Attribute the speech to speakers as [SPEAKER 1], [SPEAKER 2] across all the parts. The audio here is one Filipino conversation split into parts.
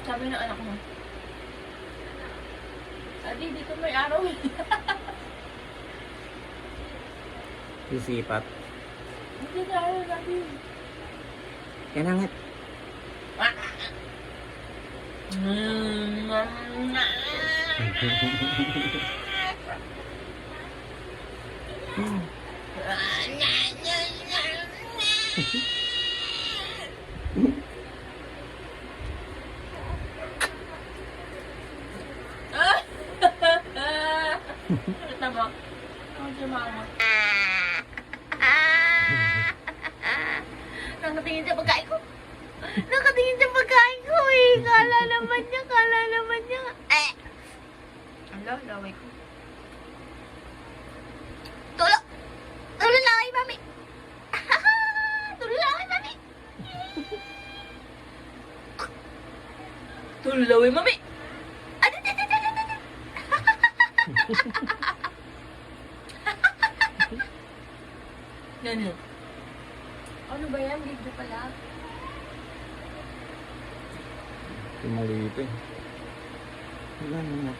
[SPEAKER 1] Sabi ng anak mo, Adi, dito may araw.
[SPEAKER 2] Sisipat.
[SPEAKER 1] Hindi na araw natin.
[SPEAKER 2] Kaya na nga.
[SPEAKER 1] Kita mo? Ang sumama. Nakatingin sa pagkain ko. Nakatingin sa pagkain ko eh. Kala naman niya. Ala, laway ko. Tulo! Tulo laway, mami! Tulo laway, mami! Tulo laway, mami! Ano ba yan? Video pala?
[SPEAKER 2] Maliit eh. Wala naman.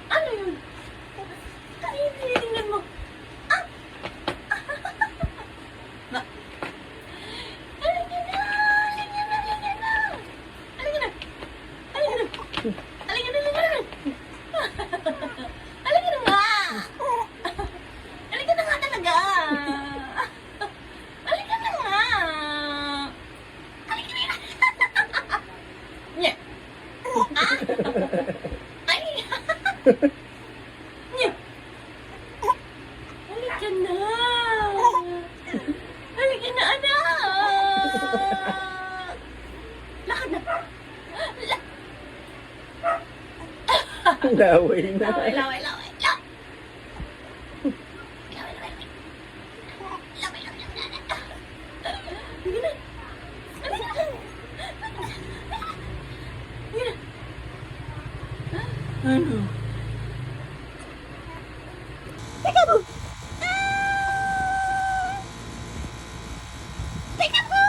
[SPEAKER 1] Ano yun? Tinitingnan mo. Ah! Na. Halika na! Halika na! Halika na! Halika na! Halika na! Halika na! Halika na! Halika na nga! Halika na nga talaga! Halika na nga! Halika na! Nye! Ah! Ay! Nye! Halika na! Halika na, anak! Lakad na!
[SPEAKER 2] Laway na.
[SPEAKER 1] Laway, laway, laway! Laway, laway! Laway, laway, laway! Halika na! Halika na! Halika na! Ano? Teka mo! Teka mo!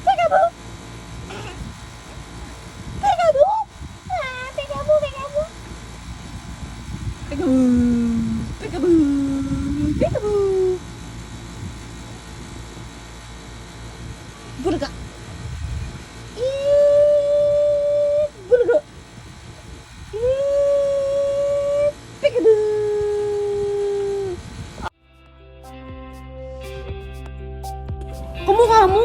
[SPEAKER 1] Teka mo! Teka mo! Teka mo! Teka mo! Teka mo! Teka mo! Teka mo! Bulaga! Bulaga! Kumukha mo!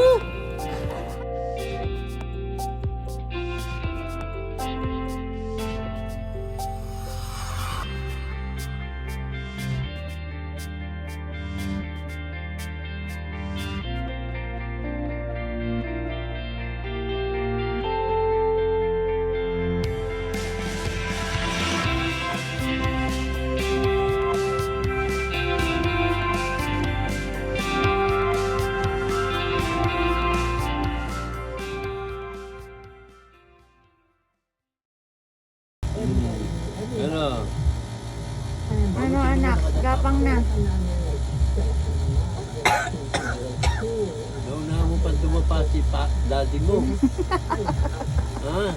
[SPEAKER 3] si daddy mo. Ah,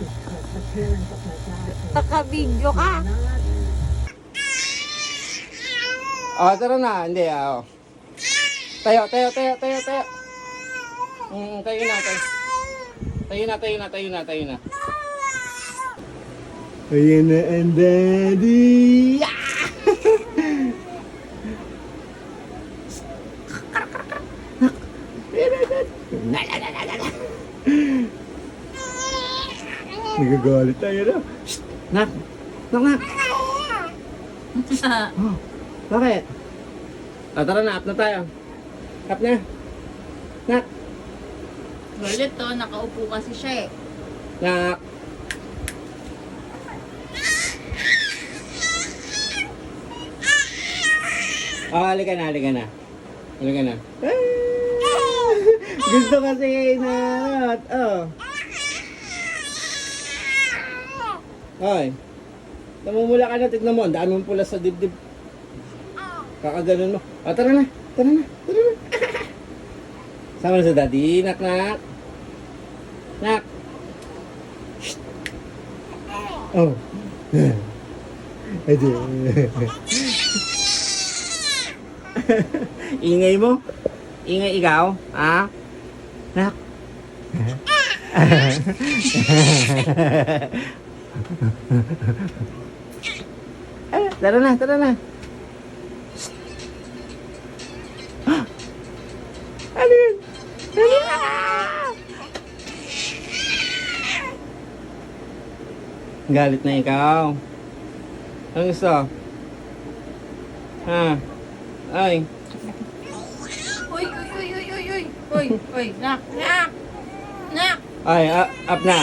[SPEAKER 1] Naka-video ka.
[SPEAKER 2] Tara na. Hindi, Tayo. Tayo na. Ayan na ang daddy. Nagagalit tayo na. Shh! Nak! Oh, bakit? Tara na, up na tayo. Up na. Nak!
[SPEAKER 1] Galit to, nakaupo kasi siya eh.
[SPEAKER 2] Nak! Halika na. Gusto kasi na, Hoy. Namumula ka na, tignan mo. Ang dami mong pula sa dibdib. Kakaganon mo. Tara na. Sama na sa daddy. Nak. Shh. Oh. Adi. Ingay mo? Ingay ikaw? Ha? Nak? Tara na. Ano yun? Galit na ikaw. Ano gusto? Ha? Ay.
[SPEAKER 1] Uy, nak.
[SPEAKER 2] Ay, up na.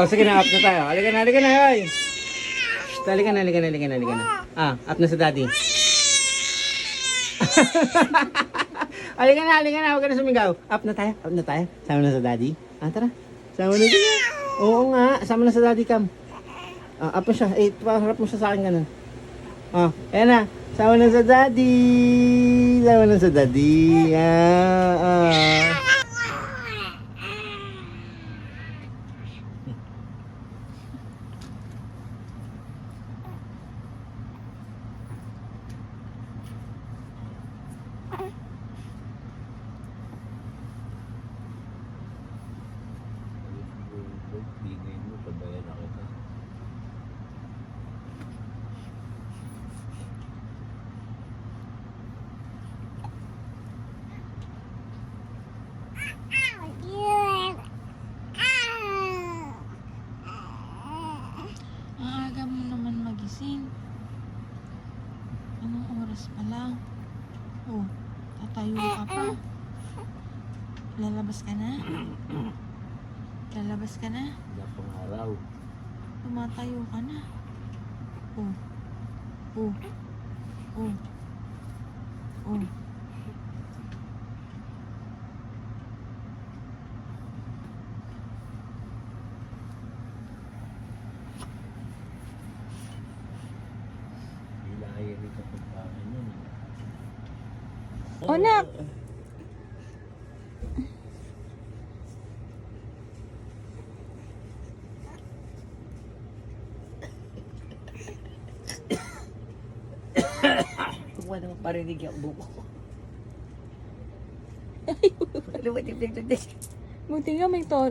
[SPEAKER 2] Sige na, up na tayo. Halika na, ay. Shh, halika na. Up na sa daddy. Halika na, huwag ka na sumigaw. Up na tayo. Sama na sa daddy. Tara. Sama na siya. Oo nga, sama na sa daddy cam. Up na siya. Paharap mo siya sa akin ganun. Ayan na. Sama na sa daddy.
[SPEAKER 3] bigay mo, pabayan na kita.
[SPEAKER 1] Aga mo naman magising. Anong oras pa lang? Tatayo ka pa. Lalabas ka na?
[SPEAKER 3] Wala pang araw.
[SPEAKER 1] Tumatayo ka na.
[SPEAKER 3] Hilayan ito pagpangin yun.
[SPEAKER 1] Nak!
[SPEAKER 4] Huwag naman parinig yung buko.
[SPEAKER 1] Buti nga may ano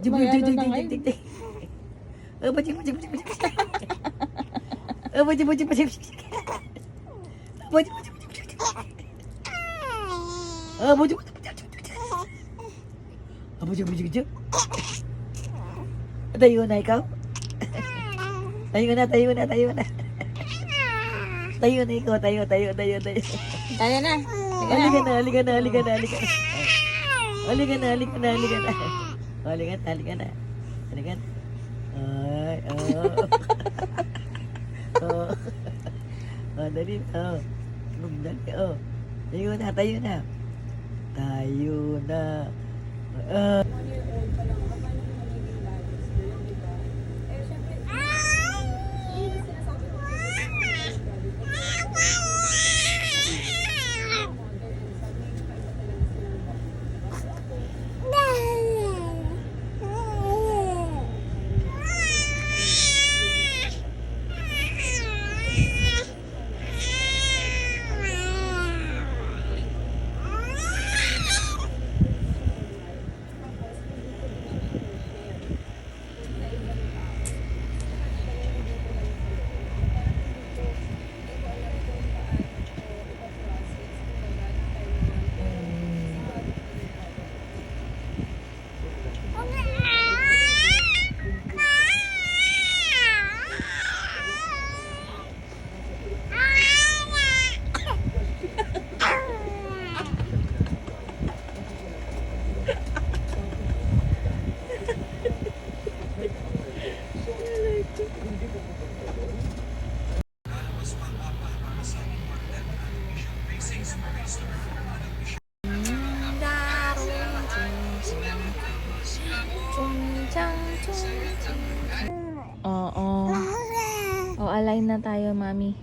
[SPEAKER 1] na ngayon.
[SPEAKER 4] Tayo na ikaw? Tayo na. Tayo na ikaw, tayo.
[SPEAKER 1] Tayo na.
[SPEAKER 4] Halika na. Halika na. Halika na. Ay, dali. Tayo na.
[SPEAKER 1] Oo. Oh, align na tayo, mami.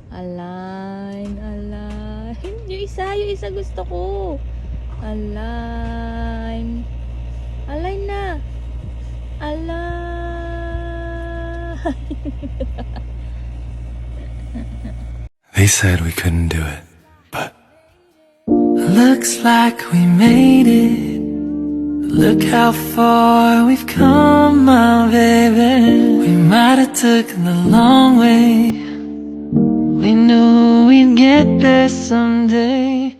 [SPEAKER 1] Align, align. Yung isa gusto ko. Align. Align na. Align.
[SPEAKER 5] They said we couldn't do it, but looks like we made it. Look how far we've come, my baby. We might have taken the long way. We knew we'd get there someday.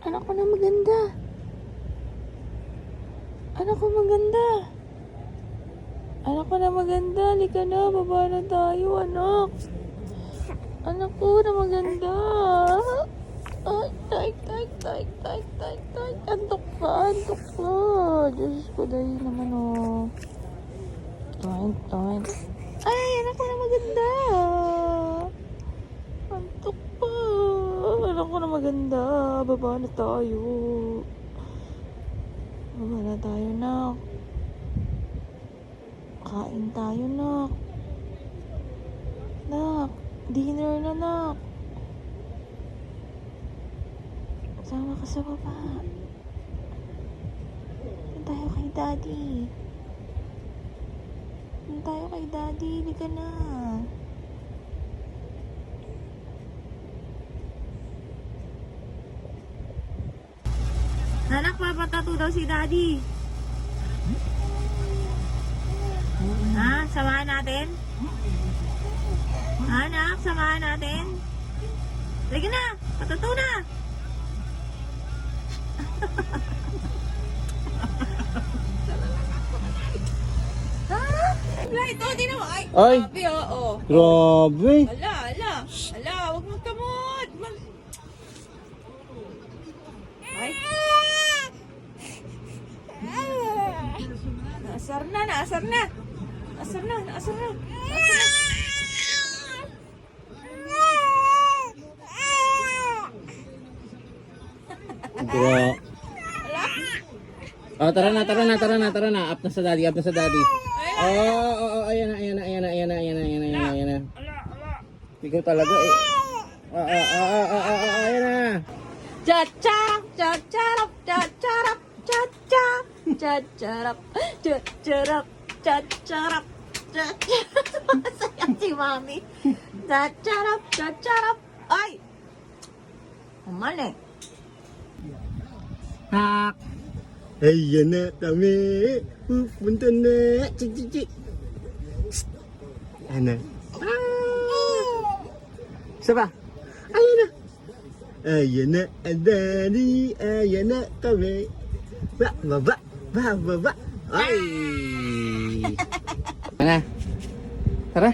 [SPEAKER 1] Anak ko na maganda. Anak ko maganda. Anak ko na maganda. Halika na, baba na tayo, anak. Anak ko na maganda. Ay, tay. Antok ka. Diyos ko, dahil naman, oh. Toink. Ay, anak ko na maganda. Antok pa. Anak ko na maganda. Baba na tayo. Baba na tayo, nak. Kain tayo, nak. Nak, dinner na, nak. Sama ka sa baba. Doon tayo kay daddy. Halika na. Anak, papatato daw si daddy. Ha? Samahan natin? Anak, samahan natin? Halika na! Patato na! Ha? Light, oh, di naman. Ay,
[SPEAKER 2] Ay!
[SPEAKER 1] grabe, oo.
[SPEAKER 2] Grabe!
[SPEAKER 1] Ala, huwag magkamot. Ay. Naasar na.
[SPEAKER 2] Gra... Oh, tara na. Up na sa daddy. Oh, ayan na. Ikaw talaga eh. Ayan na.
[SPEAKER 1] Cha-charap. Masaya si mami. Cha-charap. Ay! Amal eh.
[SPEAKER 2] Hak. Ayan na kami. Pupunta na. Cik. Ano? Isa pa. Ayan na. Ayan na ang daddy. Ayan na kami. Baba. Ay! Ano? Tara.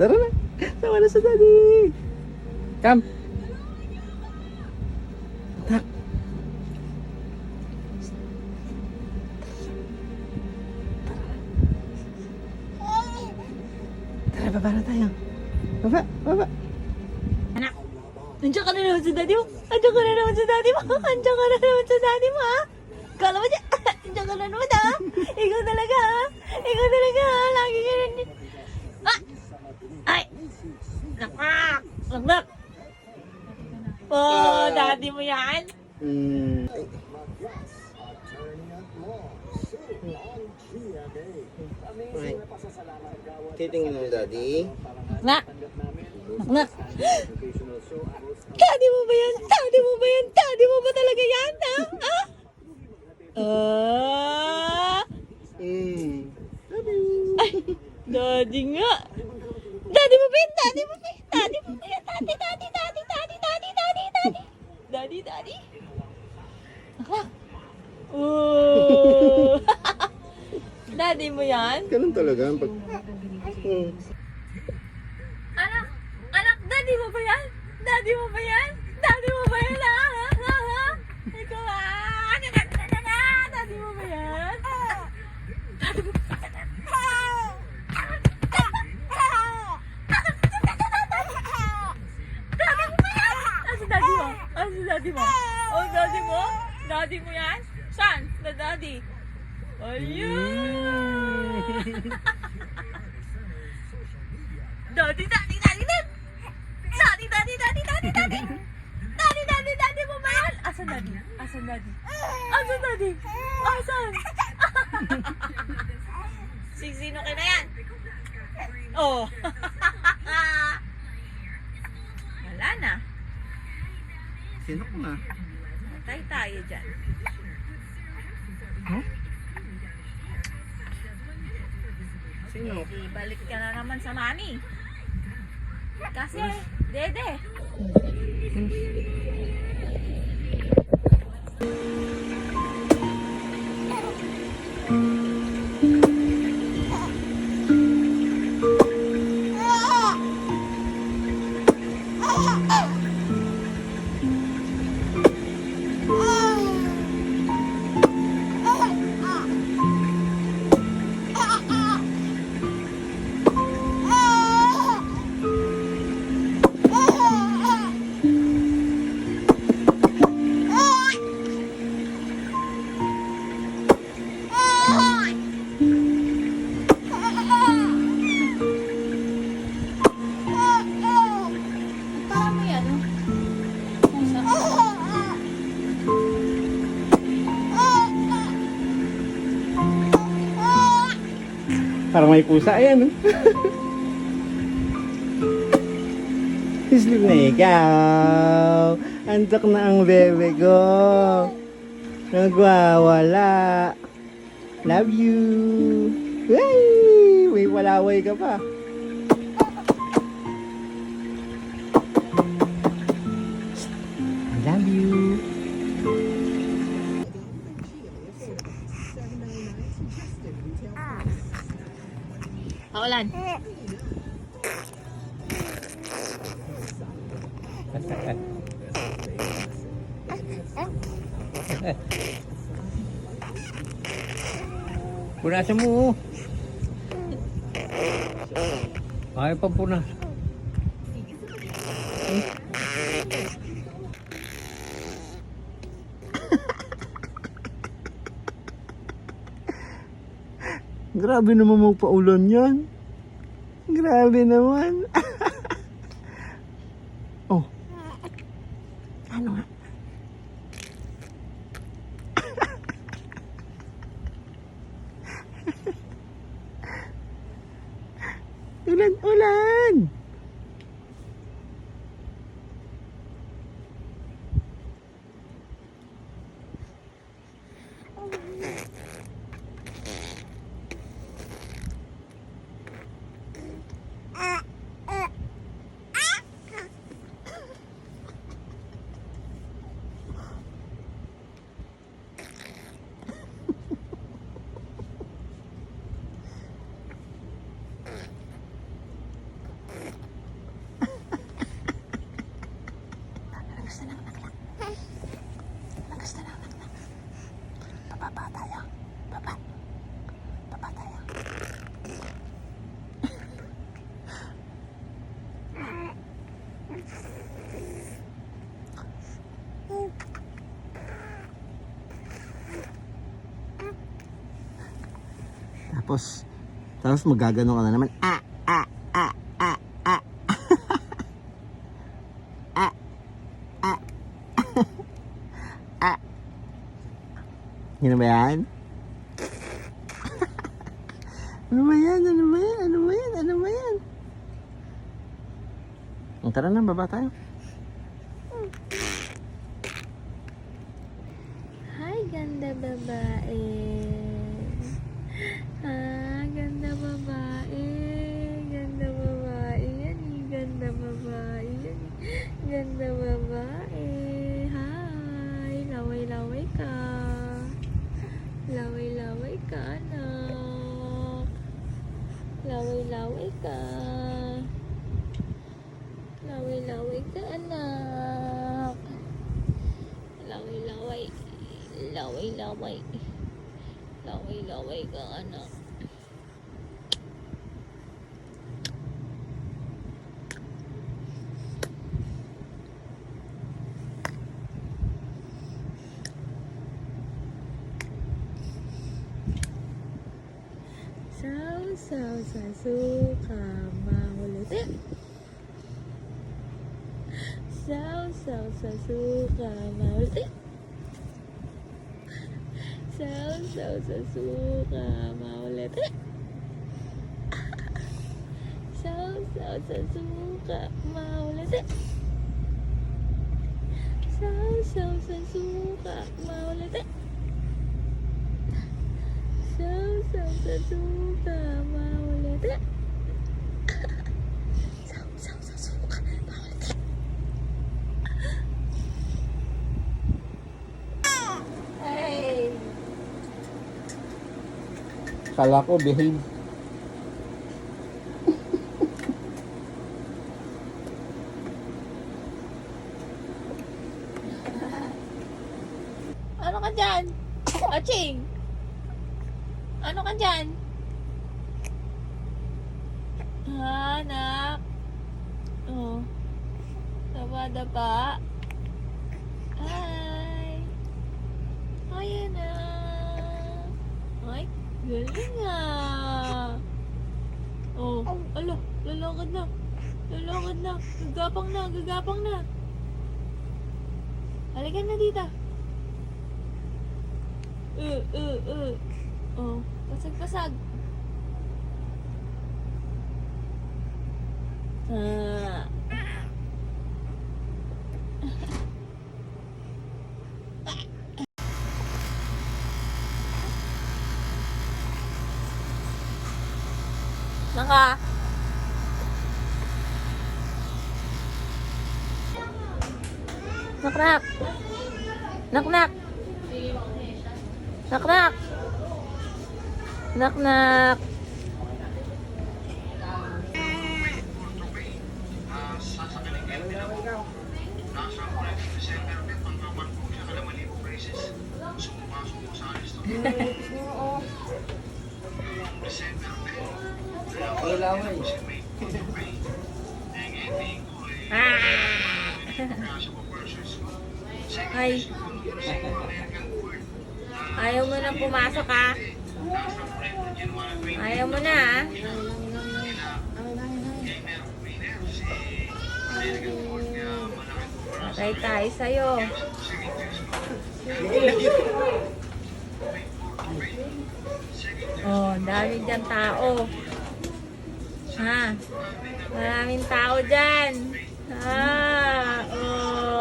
[SPEAKER 2] Tara na. Sama na sa daddy. Come. Tak. Tara, baba na tayo. Baba, baba.
[SPEAKER 1] Andiyan ka na naman sa daddy mo. Andiyan ka na naman sa daddy mo. Andiyan ka na naman sa daddy mo, ha? Kala mo dyan. Andiyan ka na naman, ha? Ikaw talaga, ha? Ikaw talaga, ha? Lagi ka na. Ah! Ay! Nakak! Nakak! Oh, daddy mo yan?
[SPEAKER 2] Okay. Titingin mo, daddy.
[SPEAKER 1] Nak! Nak! Daddy mo ba yan? Daddy mo ba yan? Daddy mo ba talaga yan? Ha? Ha? Ah! Ay! Daddy nga! Daddy mo ba yan? Daddy mo ba yan? Daddy mo ba yan? Daddy, daddy, daddy, daddy, daddy, daddy, daddy! Daddy, daddy! Nakak! Oh! Daddy mo yan?
[SPEAKER 2] Ganun talaga. Pag...
[SPEAKER 1] Anak! Anak! Daddy mo ba yan? Daddy mo ba yan? Daddy mo ba yan? Ha? Ha? Ha? Ha? Ikaw ha? Daddy mo ba yan? Daddy mo ba yan? Daddy mo ba yan? Asa daddy mo? Asa daddy mo? Oh, daddy mo? Daddy mo yan? Saan? Na daddy? Ayun! Daddy, daddy, daddy, daddy! Daddy, daddy, daddy, daddy, daddy! Daddy, daddy, daddy mo ba yan? Asan daddy? Asan daddy? Asan daddy? Asan? Sino ka na yan? Oh! Wala na.
[SPEAKER 2] Sino ko na?
[SPEAKER 1] Patay tayo dyan.
[SPEAKER 2] Huh? Sino?
[SPEAKER 1] Ibalik ka na naman sa mami. Kasi, dede. Parang may ano?
[SPEAKER 2] Parang may pusa. Ayan. Sleep na ikaw. Antok na ang bebe ko. Nagwawala. Love you. Ay, may walaway ka pa. I love you.
[SPEAKER 1] Paulan.
[SPEAKER 3] Punasan mo. Ayaw pa punas.
[SPEAKER 2] Grabe naman magpaulan yan. Grabe naman. Oh. Ano nga? Ulan! Baba. Baba tayo. Tapos magagano ka na naman. Yan ba yan? Ano ba yan? Ano ba yan? Ano ba yan? Ano ba yan? Tara na, baba tayo.
[SPEAKER 1] Hi, ganda babae. Ah, ganda babae. Ganda babae yan eh. Ganda babae yan eh. Ganda babae. Hi, laway-laway ka. Laway-laway ka, anak. Laway-laway ka. Laway-laway ka, anak. Laway-laway. Laway-laway. Laway-laway ka, anak. Saw sa suka makulit. Saw sa suka makulit. Saw sa suka makulit. Saw sa suka makulit. Saw sa suka makulit. Saw sa suka makulit. Saw sa suka makulit. Hey!
[SPEAKER 2] Kala ko, behave.
[SPEAKER 1] Ano ka dyan? Aching! Ano ka dyan? Anak. Oh. Dapa-dapa. Hi. Hi, anak. Ay, galing ah. Oh, ala, lalakad na. Lalakad na. Gagapang na, gagapang na. Halika na dito. Oh, pasag-pasag. Ah. Naka. Nak-nak. Nak-nak. Nak-nak. Nak-nak. Ay. Ayaw mo na pumasok ha? Ayaw mo na ha? Patay tayo sa'yo. Oh, dami dyan tao. Ha? Maraming tao dyan. Ha? Oh.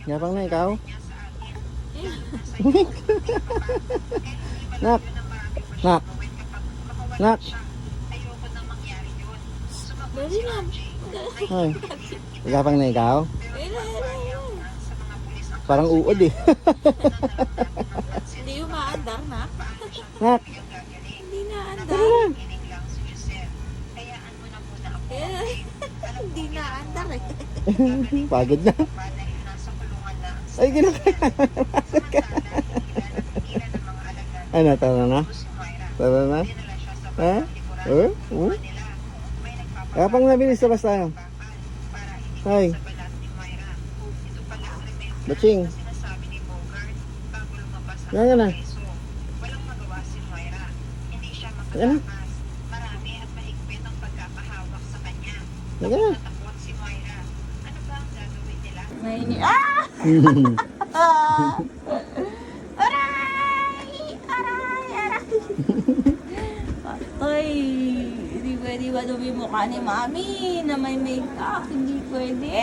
[SPEAKER 2] Yapang na ikaw? Nak! Nak! Nak!
[SPEAKER 1] Dali lang.
[SPEAKER 2] Ay, yapang na ikaw? Parang uod eh.
[SPEAKER 1] Hindi umaandar na.
[SPEAKER 2] Nak!
[SPEAKER 1] Hindi na andar.
[SPEAKER 2] Tara na!
[SPEAKER 1] Eh, Hindi na andar eh.
[SPEAKER 2] Pagod na. Ay, ginakaya. Ano, tara na? Tara na? Ha? Kaya pang nabilis sa basta. Hi. Baching. Yan ka na. Yan na. Yan ka na.
[SPEAKER 1] Maini. Ah! Aray! Aray! Aray! Atoy! Hindi pwede ba dumi mukha ni Mami na may makeup? Hindi pwede.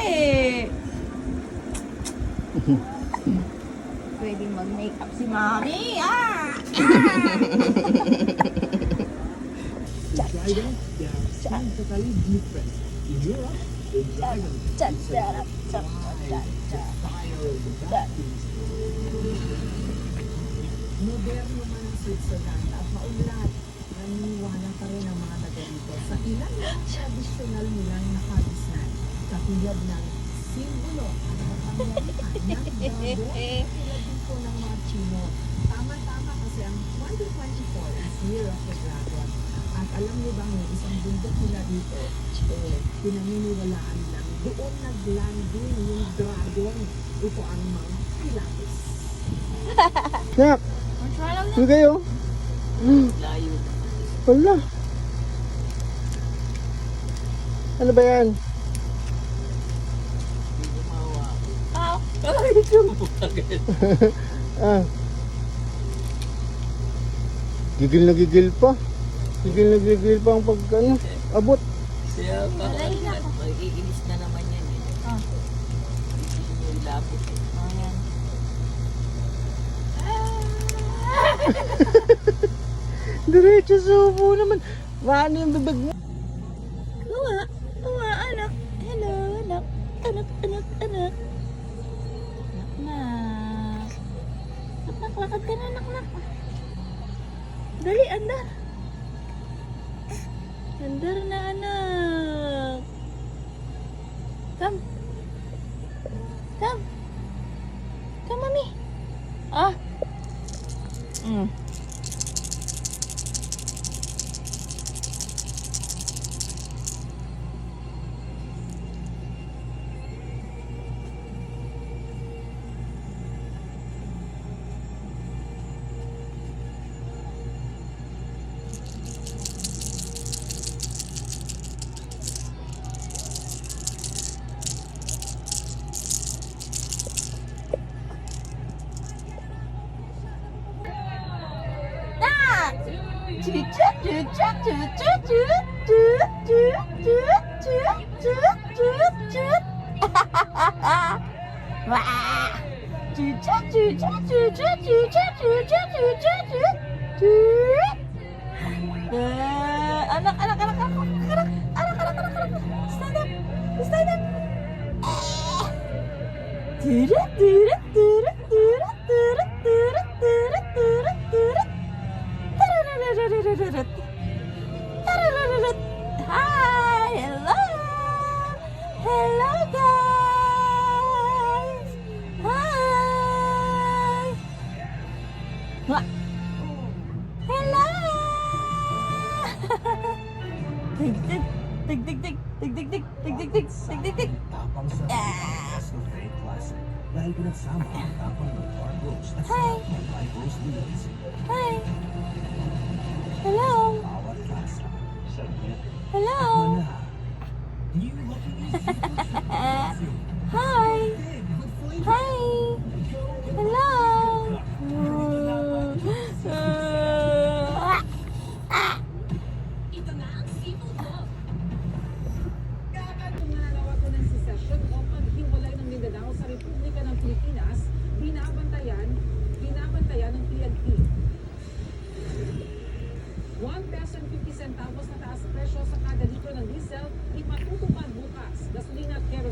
[SPEAKER 1] Pwede mag-makeup si Mami. Ah!
[SPEAKER 6] Moderno man ang Switzerland at maunlad, naniniwala pa rin ang mga taga rito sa ilang tradisyonal nilang nakabisan, katulad ng simbolo at kapangyarihan ng dragon, sila din po ng mga Chino. Tama-tama kasi ang 2024 is Year of the Dragon. At alam niyo bang yung isang bundok nila dito, pinaniniwalaan lang, doon nag-landing yung dragon. Ito ang Mount Pilatus.
[SPEAKER 2] Nak, hindi kayo.
[SPEAKER 4] Layo.
[SPEAKER 2] Wala. Ano ba yan?
[SPEAKER 1] Ah!
[SPEAKER 2] Ah. Gigil na gigil pa. Gigil na gigil pa ang pagkano. Abot.
[SPEAKER 4] Kaya magigilis na naman yan eh.
[SPEAKER 1] Ah.
[SPEAKER 4] Yung lapot eh.
[SPEAKER 1] Ayan.
[SPEAKER 2] Diretso subo naman. Maano yung bibig mo?
[SPEAKER 1] Uwa, uwa, anak. Hello, anak. Anak, anak, anak. Anak, anak. Anak, lakad ka na, anak, anak. Dali, andar. Andar na, anak. Come. Come. Come, mami. Ah. Anak, anak, anak, anak, anak, anak, anak, anak, anak, stand up, stand up. Turut, turut, turut, turut, turut, turut, turut, turut, turut. Tarararararararut. Tarararararut. Hi, hello, hello guys. Hi. Wah. Hello. Dig dig dig dig dig dig dig dig dig dig dig dig dig. Ah. Hi. Hi. Hello. Hello. Hi. Hi. Hello.
[SPEAKER 6] Nananawa ko ng secession o paghiwalay ng Mindanao sa Republika ng Pilipinas, binabantayan ng PNP. 1 peso and 50 centavos na taas presyo sa kada litro ng diesel, ipatutupad bukas. Gasolina at kerosene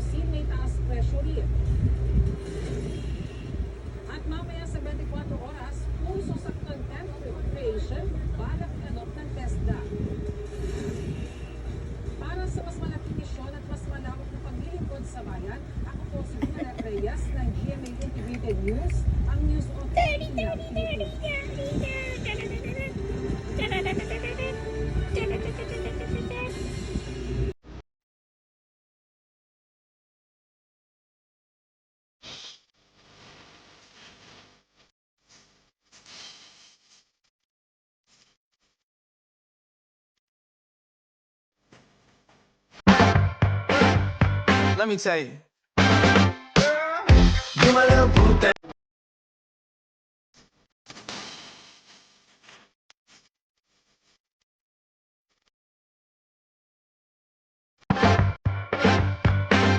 [SPEAKER 6] po si Juliet Reyes ng GMA Integrated News, ang News Authority ng Pilipinas.
[SPEAKER 7] Let me tell you.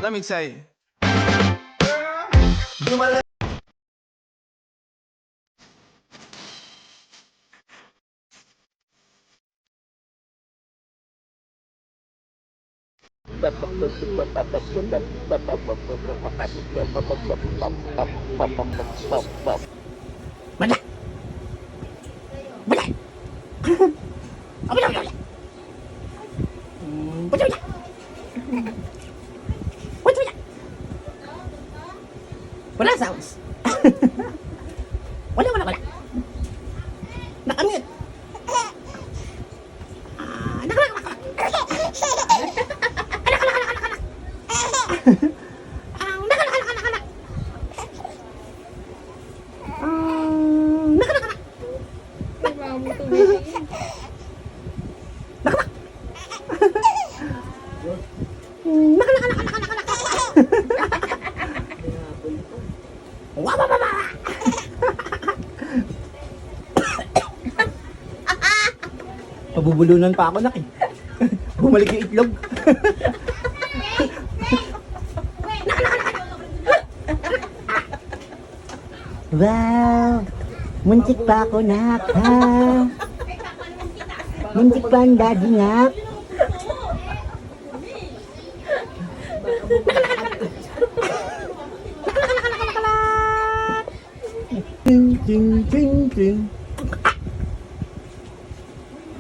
[SPEAKER 7] Let me tell you.
[SPEAKER 2] Bala! Bala! Bala! Bala! Bala! Bala! Wala sounds. Wala. Nakamute. Pabubulunan pa ako, nak eh. Bumalik yung itlog. Wow! Muntik pa ako, nak, ha? Muntik pa ang daddy, nak. Ting.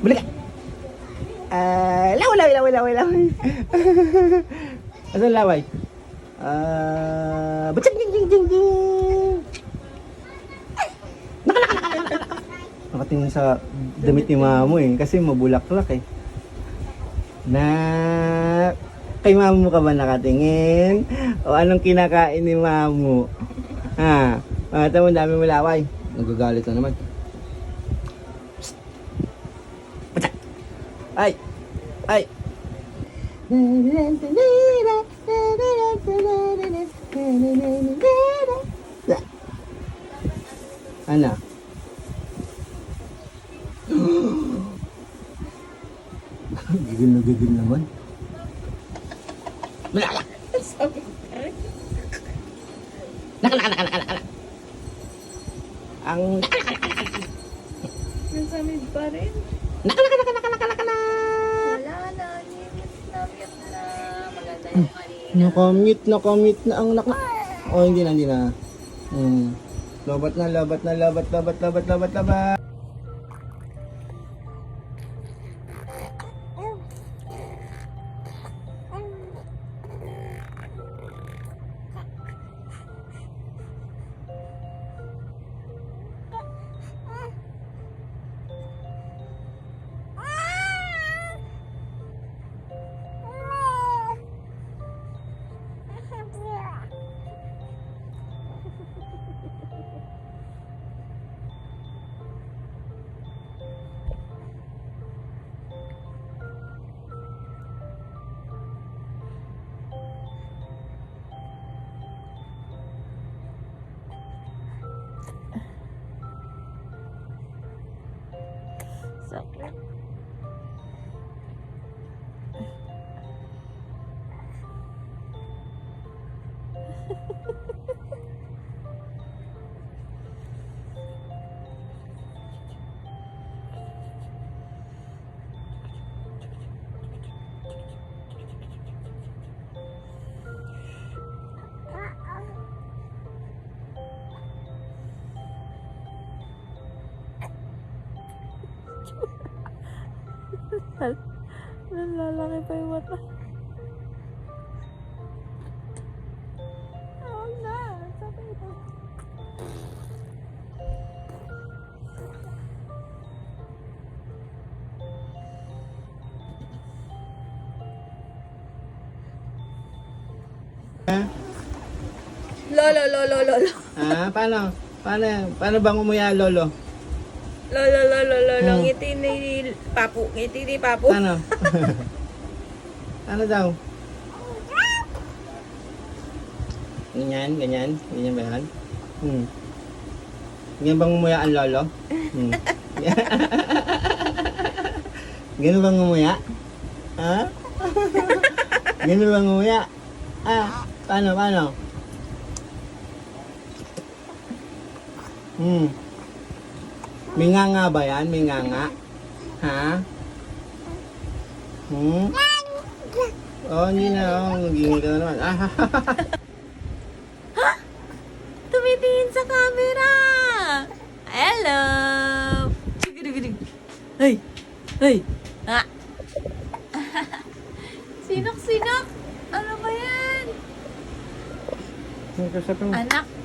[SPEAKER 2] Balik ka. Laway. Asan laway? Butsak, jing. Nakatingin sa damit ni mamo eh, kasi mabulaklak eh. Na kay mamo ka ba nakatingin? O anong kinakain ni mamo? Ha? Tama, dami mo laway. Nagagalit na naman. Butsak! Ay! Ano? Gigil naman. Malala! Naka. Ang
[SPEAKER 1] Nasamid pa rin.
[SPEAKER 2] naka.
[SPEAKER 1] Wala na. Namit na. Maganda yung kanina.
[SPEAKER 2] Nakamute na ang naka. Oh, hindi na. Lobat na.
[SPEAKER 1] Sakit. Nalalaki pa yung mata. Lolo, lolo, lolo.
[SPEAKER 2] Paano? Paano bang umuya, lolo?
[SPEAKER 1] Lolo, lolo, lolo.
[SPEAKER 2] Hmm.
[SPEAKER 1] Ngiti ni Papu. Ngiti ni Papu.
[SPEAKER 2] Paano? Ano daw? Ganyan, ganyan. Ganyan ba yan? Ganyan bang umuya ang lolo? Ganyan bang umuya? Ha? Ganyan bang umuya? Paano? May nganga ba yan? May nganga? Ha? Oh, hindi na. Nagingin ka na naman.
[SPEAKER 1] Tumitingin sa camera. Hello. Hey. Hey. Sinok. Ano ba yan?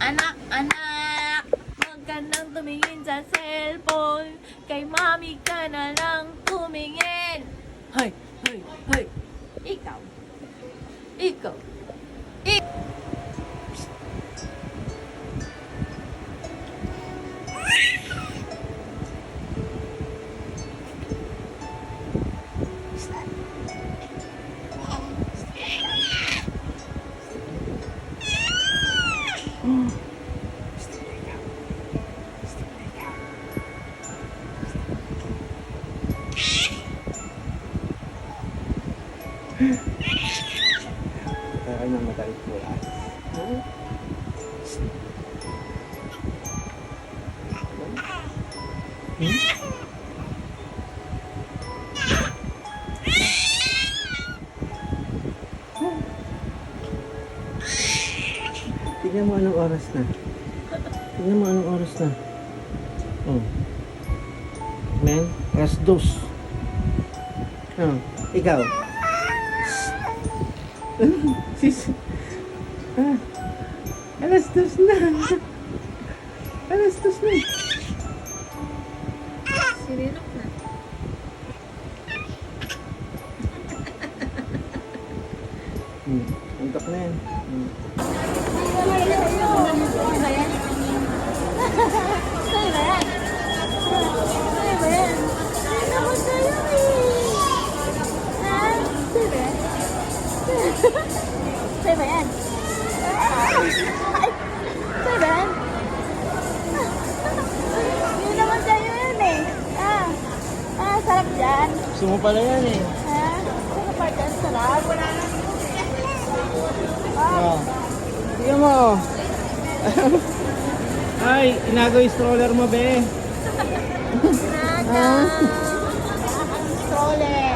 [SPEAKER 1] Anak. Huwag ka nang tumingin sa cellphone. Kay mami ka na lang tumingin. Hey. Ikaw.
[SPEAKER 2] Kaya na matalit mo yan. Tignan mo anong oras na. Men, alas 2. Ikaw. Sis. Alas 2 na.
[SPEAKER 1] Sininok na.
[SPEAKER 2] Antok na yan.
[SPEAKER 1] Sa'yo ba yan? Sa'yo ba yan? Yun naman sa'yo yan eh. Sarap dyan.
[SPEAKER 2] Gusto mo pala yan eh.
[SPEAKER 1] Saan part dyan? Sarap.
[SPEAKER 2] Tignan mo. Ay, inago yung stroller mo, be.
[SPEAKER 1] Stroller.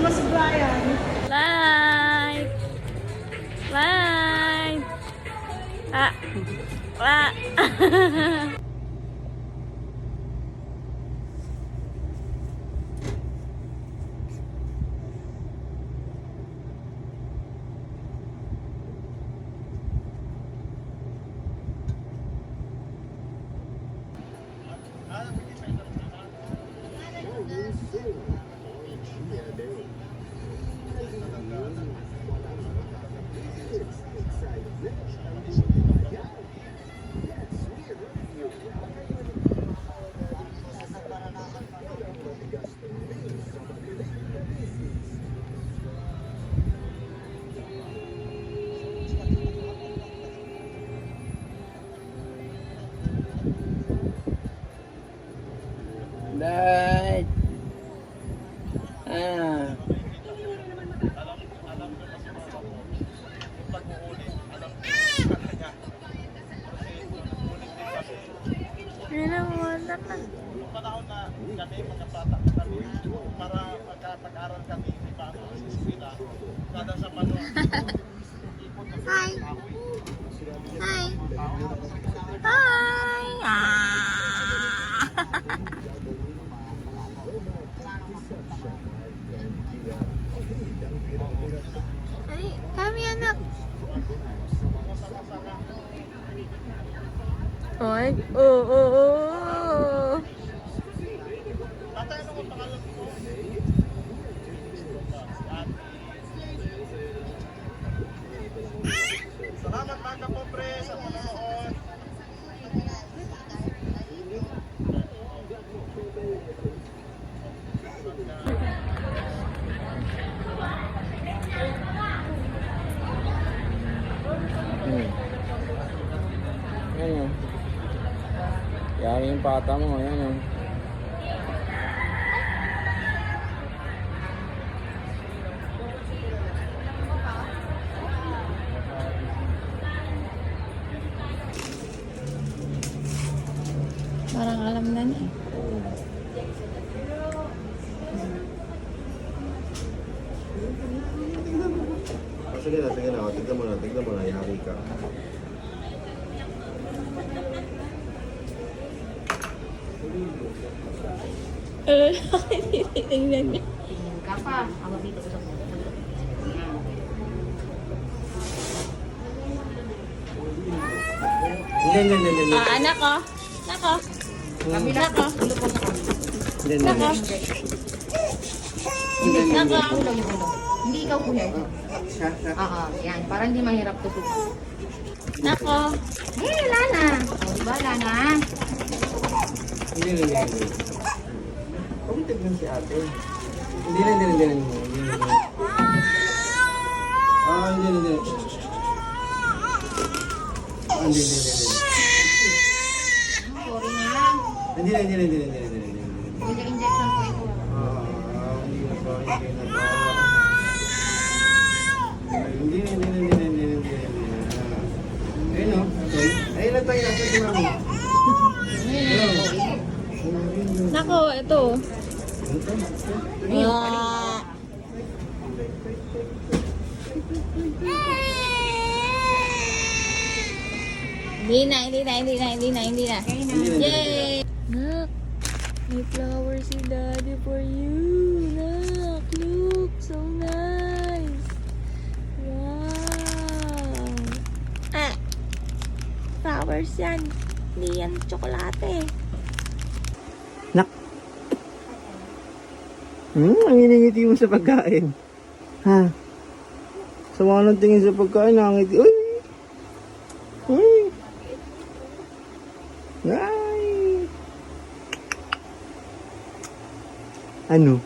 [SPEAKER 6] Mas Brian.
[SPEAKER 1] Light.
[SPEAKER 2] Dad.
[SPEAKER 1] Kami anak. Oy, oh.
[SPEAKER 2] Ayan o. Yari yung pata mo. Ayan o.
[SPEAKER 1] Parang alam na niya.
[SPEAKER 2] Sige na, sige na. Tignan mo na. Yari ka.
[SPEAKER 1] Tingnan niya.
[SPEAKER 2] Hindi.
[SPEAKER 1] Anak ko. Nako. Nako.
[SPEAKER 2] Hindi.
[SPEAKER 1] Nako. Nako.
[SPEAKER 8] Hindi ikaw kuya ito. Oo, yan. Para hindi mahirap to.
[SPEAKER 1] Nako.
[SPEAKER 8] Eh, wala na. O, diba, wala na.
[SPEAKER 2] Hindi. Huwag tignan si ate. Hindi. Ah, hindi. Hindi.
[SPEAKER 8] Sorry na.
[SPEAKER 2] Hindi.
[SPEAKER 8] Kuya, injection ko ito.
[SPEAKER 2] Hindi na ba? Hindi. Ayun o. Ayun na tayo. Ito mami.
[SPEAKER 1] Nako, ito. Ah. Hindi na. Yay! Nak, may flower si Daddy for you. Nak, look, so nice. Wow. Flowers yan. Hindi yan tsokolate.
[SPEAKER 2] Nak. Ang iningiti mo sa pagkain. Ha? Sama ng tingin sa pagkain, nangiti. Uy! Ay! Ano?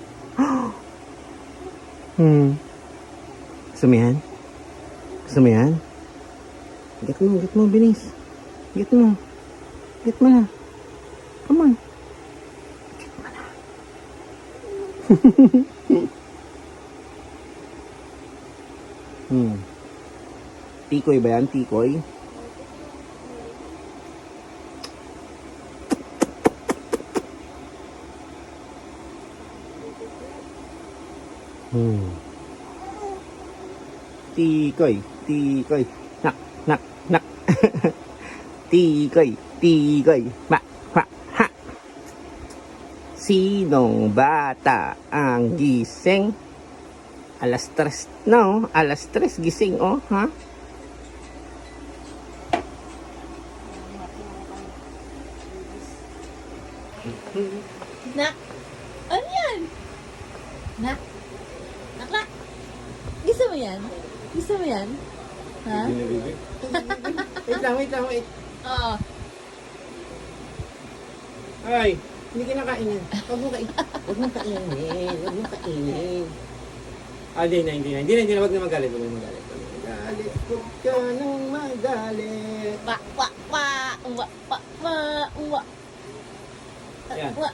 [SPEAKER 2] Gusto mo yan? Get mo, binis. Get mo na. Come on. Tikoy ba yan? Tikoy? Tikoy. Nak. Tikoy. Ha. Sinong bata ang gising? Alas 3 na oh. Alas 3 gising oh. Ha?
[SPEAKER 1] Nak, ano yan? Nak? Nakla? Gusto mo yan? Ha?
[SPEAKER 2] Wait lang.
[SPEAKER 1] Oo.
[SPEAKER 2] Ay, hindi kinakain yan. Huwag mo kainin. Hindi na. Huwag na magalit. Magalit. Huwag ka nang magalit.
[SPEAKER 1] Wa.
[SPEAKER 2] Yan.
[SPEAKER 1] Wa.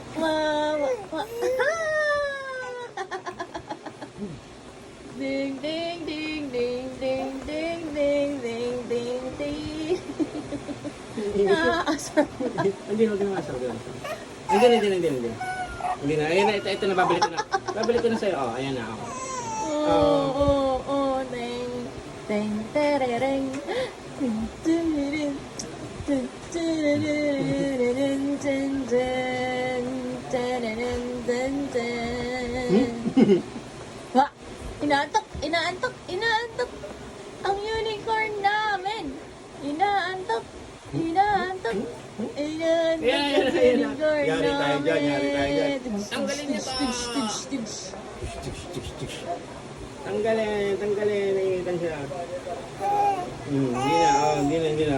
[SPEAKER 1] Ding.
[SPEAKER 2] Hindi, huwag na masarap. Hindi. Hindi na. Ayan na, ito na, babalik ko na. Babalik ko na sa'yo. Oh, ayan na.
[SPEAKER 1] Oh, ding, terereng. Wa, inaantok. Ang unicorn namin. Inaantok. ito. Ayan.
[SPEAKER 2] Ayan. Yari tayo dyan, yari tayo dyan.
[SPEAKER 1] Tanggalin niya pa.
[SPEAKER 2] Tanggalin, nangitan siya. Hindi na, hindi na,